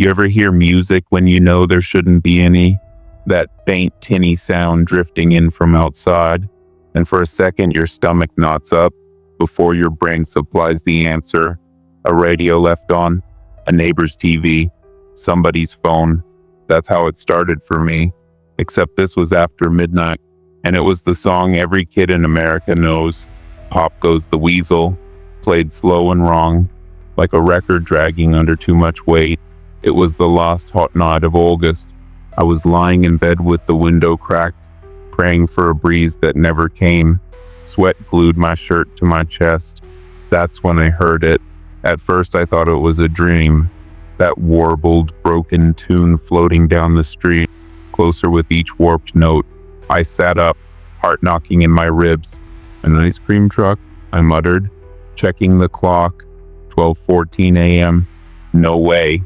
You ever hear music when you know there shouldn't be any? That faint, tinny sound drifting in from outside, and for a second your stomach knots up before your brain supplies the answer. A radio left on, a neighbor's TV, somebody's phone. That's how it started for me, except this was after midnight, and it was the song every kid in America knows. Pop Goes the Weasel, played slow and wrong, like a record dragging under too much weight. It was the last hot night of August. I was lying in bed with the window cracked, praying for a breeze that never came. Sweat glued my shirt to my chest. That's when I heard it. At first I thought it was a dream. That warbled, broken tune floating down the street, closer with each warped note. I sat up, heart knocking in my ribs. An ice cream truck, I muttered, checking the clock. 12:14 a.m. No way.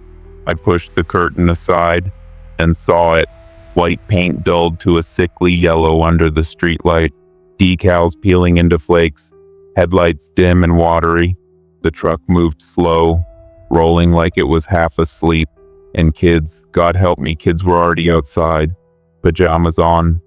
I pushed the curtain aside and saw it. White paint dulled to a sickly yellow under the streetlight. Decals peeling into flakes. Headlights dim and watery. The truck moved slow, rolling like it was half asleep. And kids, God help me, kids were already outside. Pajamas on,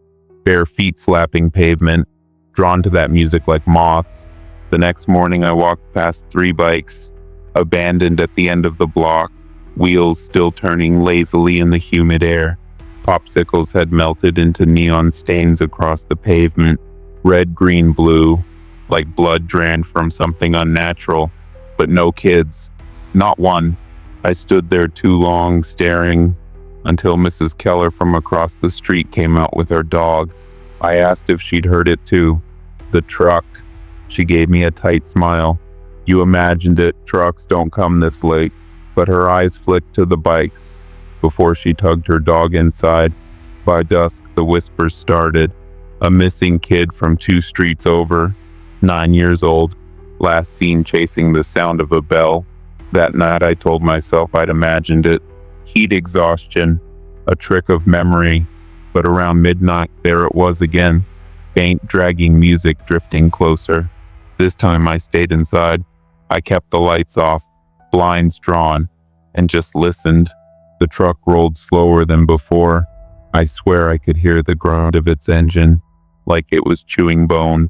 bare feet slapping pavement, drawn to that music like moths. The next morning I walked past 3 bikes, abandoned at the end of the block, wheels still turning lazily in the humid air. Popsicles had melted into neon stains across the pavement, red, green, blue, like blood drained from something unnatural. But no kids, not one. I stood there too long, staring, until Mrs. Keller from across the street came out with her dog. I asked if she'd heard it too. The truck. She gave me a tight smile. You imagined it, trucks don't come this late. But her eyes flicked to the bikes before she tugged her dog inside. By dusk, the whispers started. A missing kid from 2 streets over, 9 years old, last seen chasing the sound of a bell. That night I told myself I'd imagined it. Heat exhaustion, a trick of memory. But around midnight, there it was again. Faint, dragging music drifting closer. This time I stayed inside. I kept the lights off, blinds drawn, and just listened. The truck rolled slower than before. I swear I could hear the groan of its engine, like it was chewing bone.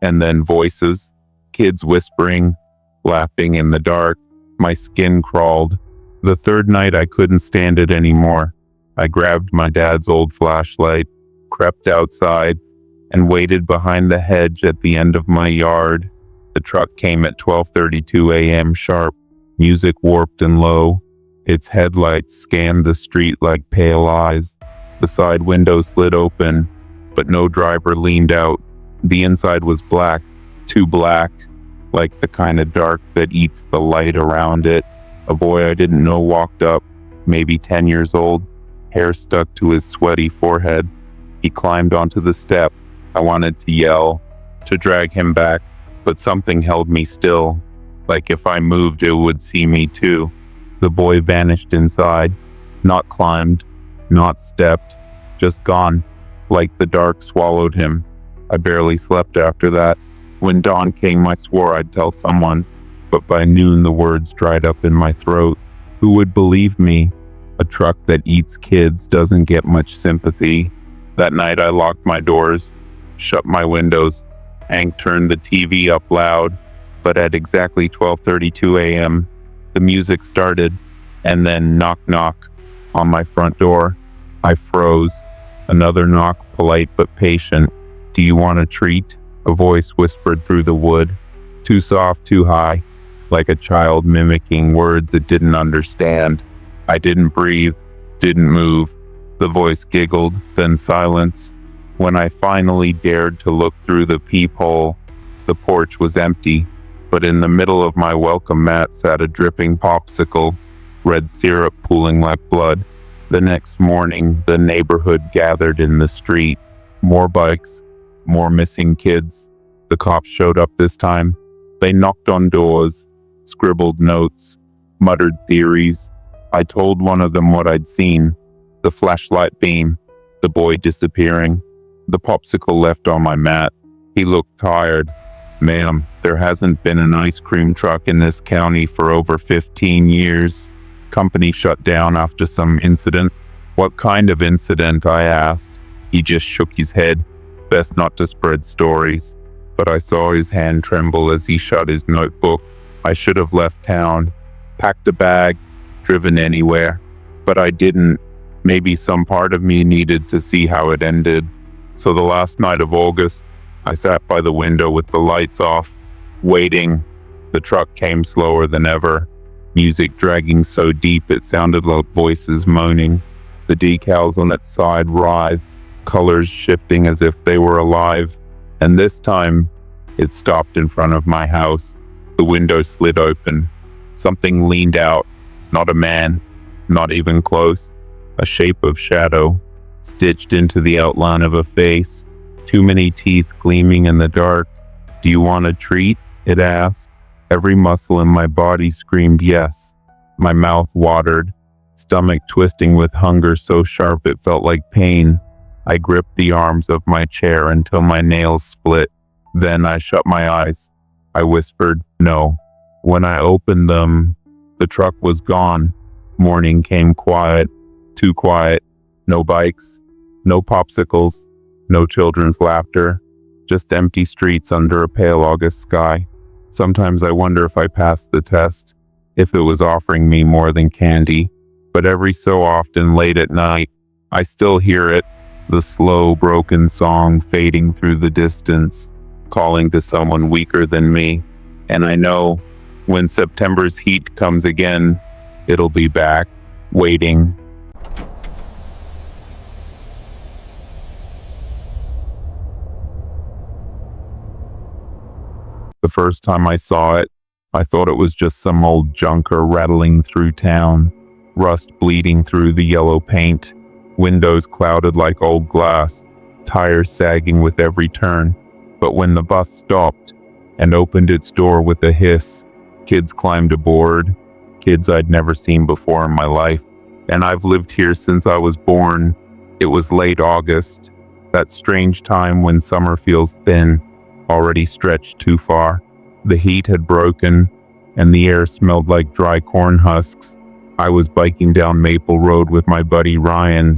And then voices, kids whispering, laughing in the dark. My skin crawled. The third night I couldn't stand it anymore. I grabbed my dad's old flashlight, crept outside, and waited behind the hedge at the end of my yard. The truck came at 12:32 a.m. sharp, music warped and low. Its headlights scanned the street like pale eyes. The side window slid open, but no driver leaned out. The inside was black, too black, like the kind of dark that eats the light around it. A boy I didn't know walked up, maybe 10 years old, hair stuck to his sweaty forehead. He climbed onto the step. I wanted to yell, to drag him back, but something held me still, like if I moved it would see me too. The boy vanished inside, not climbed, not stepped, just gone, like the dark swallowed him. I barely slept after that. When dawn came, I swore I'd tell someone, but by noon the words dried up in my throat. Who would believe me? A truck that eats kids doesn't get much sympathy. That night I locked my doors, shut my windows. Hank turned the TV up loud, but at exactly 12:32 a.m., the music started, and then knock knock on my front door. I froze. Another knock, polite but patient. Do you want a treat? A voice whispered through the wood. Too soft, too high, like a child mimicking words it didn't understand. I didn't breathe, didn't move. The voice giggled, then silence. When I finally dared to look through the peephole, the porch was empty, but in the middle of my welcome mat sat a dripping popsicle, red syrup pooling like blood. The next morning, the neighborhood gathered in the street. More bikes, more missing kids. The cops showed up this time. They knocked on doors, scribbled notes, muttered theories. I told one of them what I'd seen. The flashlight beam, the boy disappearing, the popsicle left on my mat. He looked tired. Ma'am, there hasn't been an ice cream truck in this county for over 15 years. Company shut down after some incident. What kind of incident? I asked. He just shook his head. Best not to spread stories. But I saw his hand tremble as he shut his notebook. I should have left town, packed a bag, driven anywhere. But I didn't. Maybe some part of me needed to see how it ended. So the last night of August, I sat by the window with the lights off, waiting. The truck came slower than ever, music dragging so deep it sounded like voices moaning. The decals on its side writhed, colors shifting as if they were alive. And this time, it stopped in front of my house. The window slid open. Something leaned out. Not a man, not even close. A shape of shadow, stitched into the outline of a face. Too many teeth gleaming in the dark. Do you want a treat? It asked. Every muscle in my body screamed yes. My mouth watered, stomach twisting with hunger so sharp it felt like pain. I gripped the arms of my chair until my nails split. Then I shut my eyes. I whispered, no. When I opened them, the truck was gone. Morning came quiet, too quiet. No bikes, no popsicles, no children's laughter, just empty streets under a pale August sky. Sometimes I wonder if I passed the test, if it was offering me more than candy. But every so often, late at night, I still hear it, the slow, broken song fading through the distance, calling to someone weaker than me. And I know when September's heat comes again, it'll be back, waiting. The first time I saw it, I thought it was just some old junker rattling through town, rust bleeding through the yellow paint, windows clouded like old glass, tires sagging with every turn. But when the bus stopped and opened its door with a hiss, kids climbed aboard, kids I'd never seen before in my life. And I've lived here since I was born. It was late August, that strange time when summer feels thin, already stretched too far. The heat had broken, and the air smelled like dry corn husks. I was biking down Maple Road with my buddy Ryan.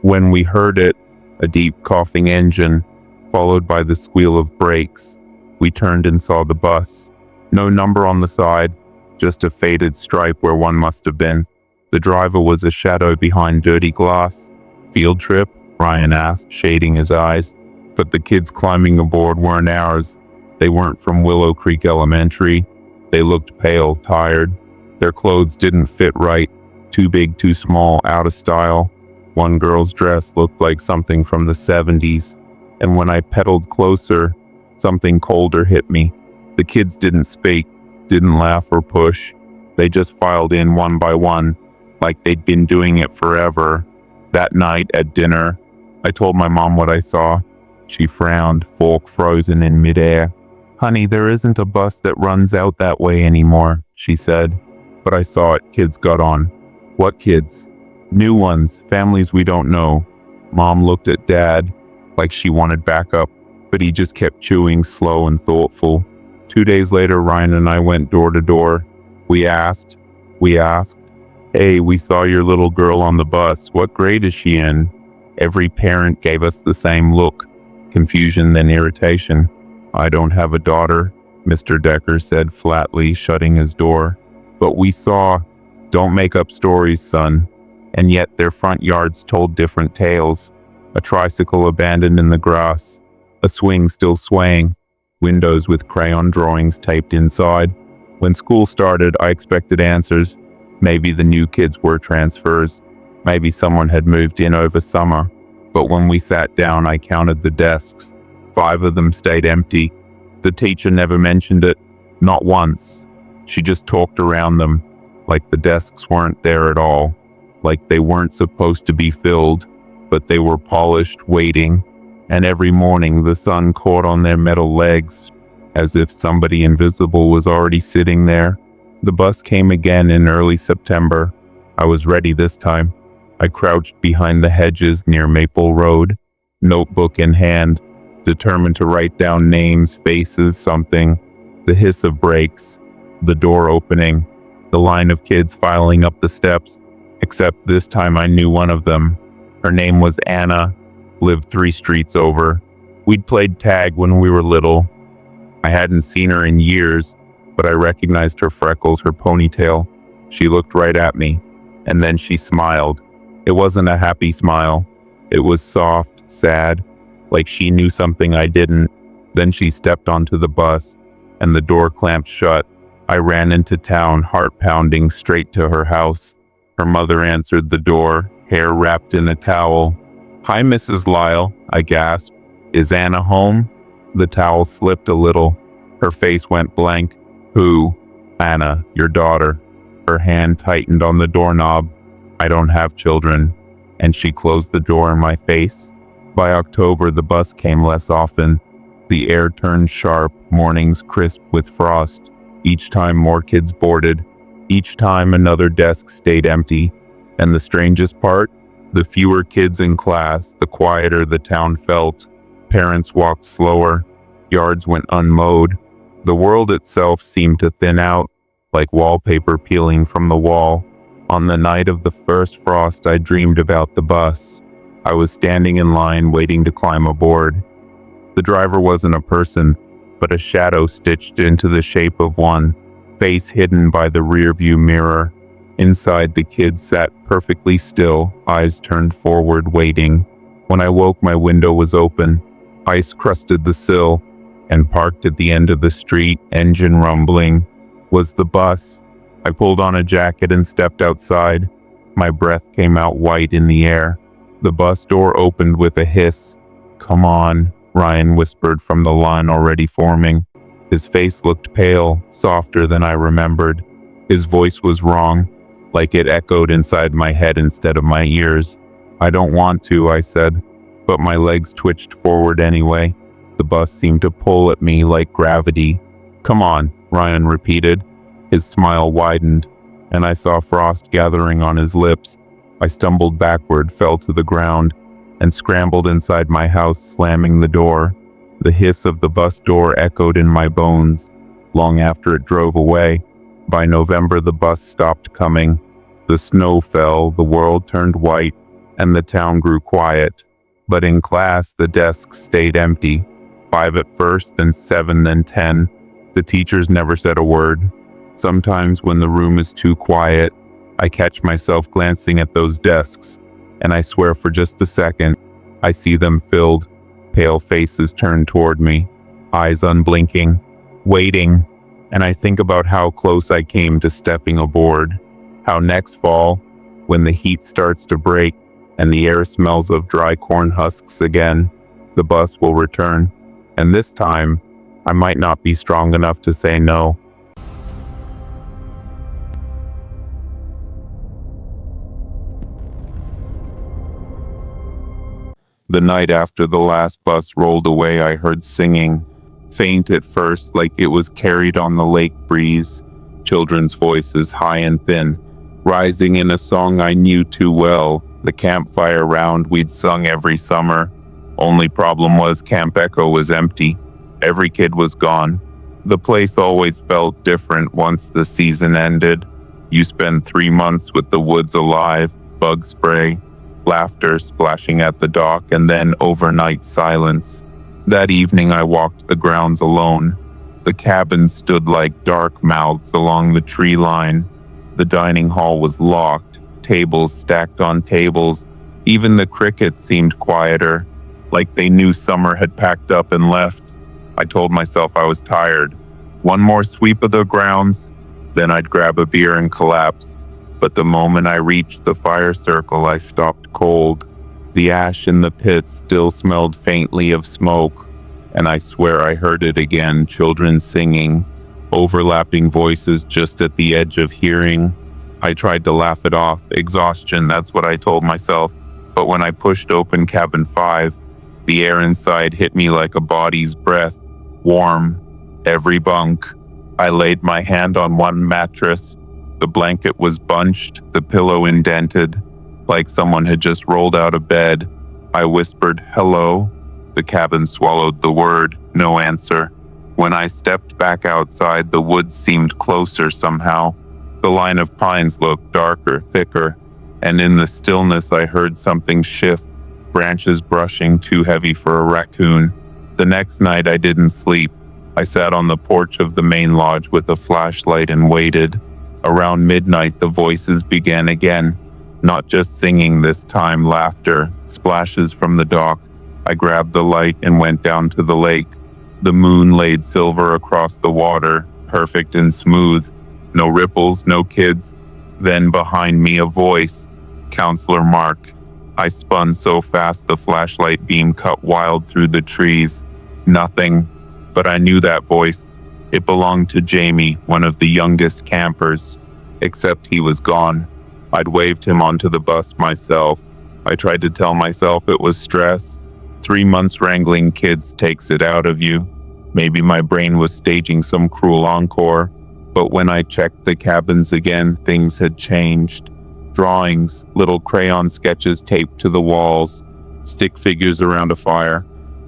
When we heard it, a deep coughing engine, followed by the squeal of brakes. We turned and saw the bus. No number on the side, just a faded stripe where one must have been. The driver was a shadow behind dirty glass. Field trip? Ryan asked, shading his eyes. But the kids climbing aboard weren't ours. They weren't from Willow Creek Elementary. They looked pale, tired. Their clothes didn't fit right. Too big, too small, out of style. One girl's dress looked like something from the 70s. And when I pedaled closer, something colder hit me. The kids didn't speak, didn't laugh or push. They just filed in one by one, like they'd been doing it forever. That night at dinner, I told my mom what I saw. She frowned, fork frozen in midair. Honey, there isn't a bus that runs out that way anymore, she said. But I saw it. Kids got on. What kids? New ones, families we don't know. Mom looked at Dad like she wanted backup, but he just kept chewing, slow and thoughtful. 2 days later, Ryan and I went door to door. We asked, hey, we saw your little girl on the bus. What grade is she in? Every parent gave us the same look, confusion then irritation. I don't have a daughter, Mr. Decker said flatly, shutting his door. But we saw, don't make up stories, son. And yet their front yards told different tales. A tricycle abandoned in the grass, a swing still swaying, windows with crayon drawings taped inside. When school started, I expected answers. Maybe the new kids were transfers. Maybe someone had moved in over summer. But when we sat down, I counted the desks. 5 of them stayed empty. The teacher never mentioned it, not once. She just talked around them, like the desks weren't there at all, like they weren't supposed to be filled, but they were polished, waiting. And every morning the sun caught on their metal legs, as if somebody invisible was already sitting there. The bus came again in early September. I was ready this time. I crouched behind the hedges near Maple Road, notebook in hand, determined to write down names, faces, something. The hiss of brakes, the door opening, the line of kids filing up the steps, except this time I knew one of them. Her name was Anna, lived 3 streets over. We'd played tag when we were little. I hadn't seen her in years, but I recognized her freckles, her ponytail. She looked right at me, and then she smiled. It wasn't a happy smile. It was soft, sad, like she knew something I didn't. Then she stepped onto the bus, and the door clamped shut. I ran into town, heart pounding, straight to her house. Her mother answered the door, hair wrapped in a towel. "Hi, Mrs. Lyle," I gasped. "Is Anna home?" The towel slipped a little. Her face went blank. "Who?" "Anna, your daughter." Her hand tightened on the doorknob. "I don't have children." And she closed the door in my face. By October, the bus came less often. The air turned sharp, mornings crisp with frost. Each time more kids boarded. Each time another desk stayed empty. And the strangest part? The fewer kids in class, the quieter the town felt. Parents walked slower. Yards went unmowed. The world itself seemed to thin out, like wallpaper peeling from the wall. On the night of the first frost, I dreamed about the bus. I was standing in line waiting to climb aboard. The driver wasn't a person, but a shadow stitched into the shape of one, face hidden by the rearview mirror. Inside, the kid sat perfectly still, eyes turned forward, waiting. When I woke, my window was open. Ice crusted the sill, and parked at the end of the street, engine rumbling, was the bus. I pulled on a jacket and stepped outside. My breath came out white in the air. The bus door opened with a hiss. "Come on," Ryan whispered from the line already forming. His face looked pale, softer than I remembered. His voice was wrong, like it echoed inside my head instead of my ears. "I don't want to," I said, but my legs twitched forward anyway. The bus seemed to pull at me like gravity. "Come on," Ryan repeated. His smile widened, and I saw frost gathering on his lips. I stumbled backward, fell to the ground, and scrambled inside my house, slamming the door. The hiss of the bus door echoed in my bones, long after it drove away. By November, the bus stopped coming. The snow fell, the world turned white, and the town grew quiet. But in class, the desks stayed empty. 5 at first, then 7, then 10. The teachers never said a word. Sometimes when the room is too quiet, I catch myself glancing at those desks, and I swear for just a second, I see them filled, pale faces turned toward me, eyes unblinking, waiting, and I think about how close I came to stepping aboard, how next fall, when the heat starts to break and the air smells of dry corn husks again, the bus will return, and this time, I might not be strong enough to say no. The night after the last bus rolled away, I heard singing, faint at first, like it was carried on the lake breeze, children's voices high and thin, rising in a song I knew too well, the campfire round we'd sung every summer. Only problem was Camp Echo was empty. Every kid was gone. The place always felt different once the season ended. You spend 3 months with the woods alive, bug spray, laughter splashing at the dock, and then overnight silence. That evening I walked the grounds alone. The cabins stood like dark mouths along the tree line. The dining hall was locked, tables stacked on tables. Even the crickets seemed quieter, like they knew summer had packed up and left. I told myself I was tired. One more sweep of the grounds, then I'd grab a beer and collapse. But the moment I reached the fire circle, I stopped cold. The ash in the pit still smelled faintly of smoke, and I swear I heard it again, children singing, overlapping voices just at the edge of hearing. I tried to laugh it off. Exhaustion, that's what I told myself. But when I pushed open cabin 5, the air inside hit me like a body's breath, warm, every bunk. I laid my hand on one mattress. The blanket was bunched, the pillow indented, like someone had just rolled out of bed. I whispered, "Hello?" The cabin swallowed the word, no answer. When I stepped back outside, the woods seemed closer somehow. The line of pines looked darker, thicker, and in the stillness I heard something shift, branches brushing too heavy for a raccoon. The next night I didn't sleep. I sat on the porch of the main lodge with a flashlight and waited. Around midnight the voices began again. Not just singing this time, laughter, splashes from the dock. I grabbed the light and went down to the lake. The moon laid silver across the water, perfect and smooth. No ripples, no kids. Then behind me a voice. Counselor Mark. I spun so fast the flashlight beam cut wild through the trees. Nothing. But I knew that voice. It belonged to Jamie, one of the youngest campers. Except he was gone. I'd waved him onto the bus myself. I tried to tell myself it was stress. 3 months wrangling kids takes it out of you. Maybe my brain was staging some cruel encore. But when I checked the cabins again, things had changed. Drawings, little crayon sketches taped to the walls, stick figures around a fire,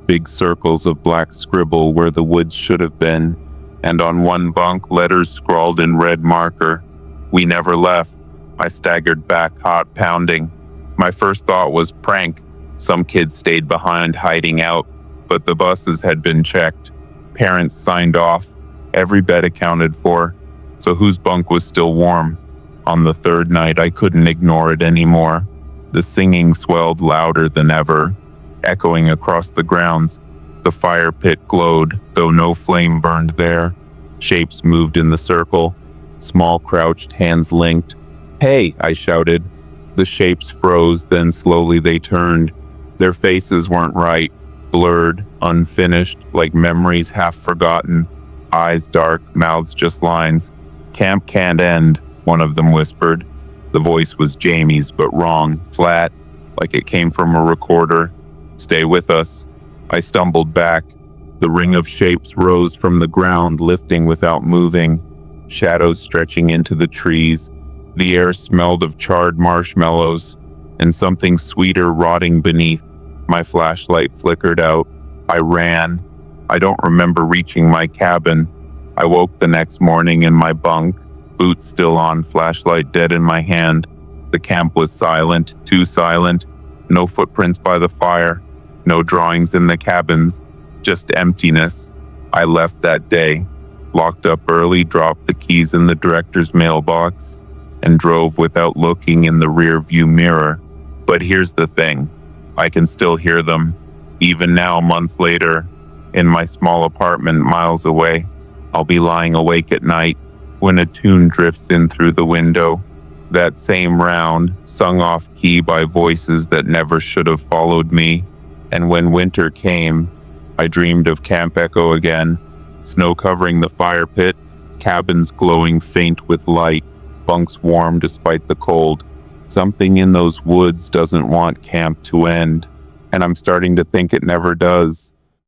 big circles of black scribble where the woods should have been, and on one bunk letters scrawled in red marker. We never left. I staggered back, heart pounding. My first thought was prank. Some kids stayed behind hiding out, but the buses had been checked. Parents signed off. Every bed accounted for. So whose bunk was still warm? On the third night, I couldn't ignore it anymore. The singing swelled louder than ever, echoing across the grounds. The fire pit glowed, though no flame burned there. Shapes moved in the circle, small crouched hands linked. "Hey!" I shouted. The shapes froze, then slowly they turned. Their faces weren't right, blurred, unfinished, like memories half forgotten. Eyes dark, mouths just lines. "Camp can't end," one of them whispered. The voice was Jamie's, but wrong, flat, like it came from a recorder. "Stay with us." I stumbled back. The ring of shapes rose from the ground, lifting without moving. Shadows stretching into the trees. The air smelled of charred marshmallows, and something sweeter rotting beneath. My flashlight flickered out. I ran. I don't remember reaching my cabin. I woke the next morning in my bunk, boots still on, flashlight dead in my hand. The camp was silent, too silent. No footprints by the fire, no drawings in the cabins, just emptiness. I left that day, locked up early, dropped the keys in the director's mailbox, and drove without looking in the rear-view mirror. But here's the thing, I can still hear them, even now, months later, in my small apartment miles away. I'll be lying awake at night when a tune drifts in through the window, that same round, sung off key by voices that never should have followed me. And when winter came, I dreamed of Camp Echo again, snow covering the fire pit, cabins glowing faint with light, bunks warm despite the cold. Something in those woods doesn't want camp to end, and I'm starting to think it never does.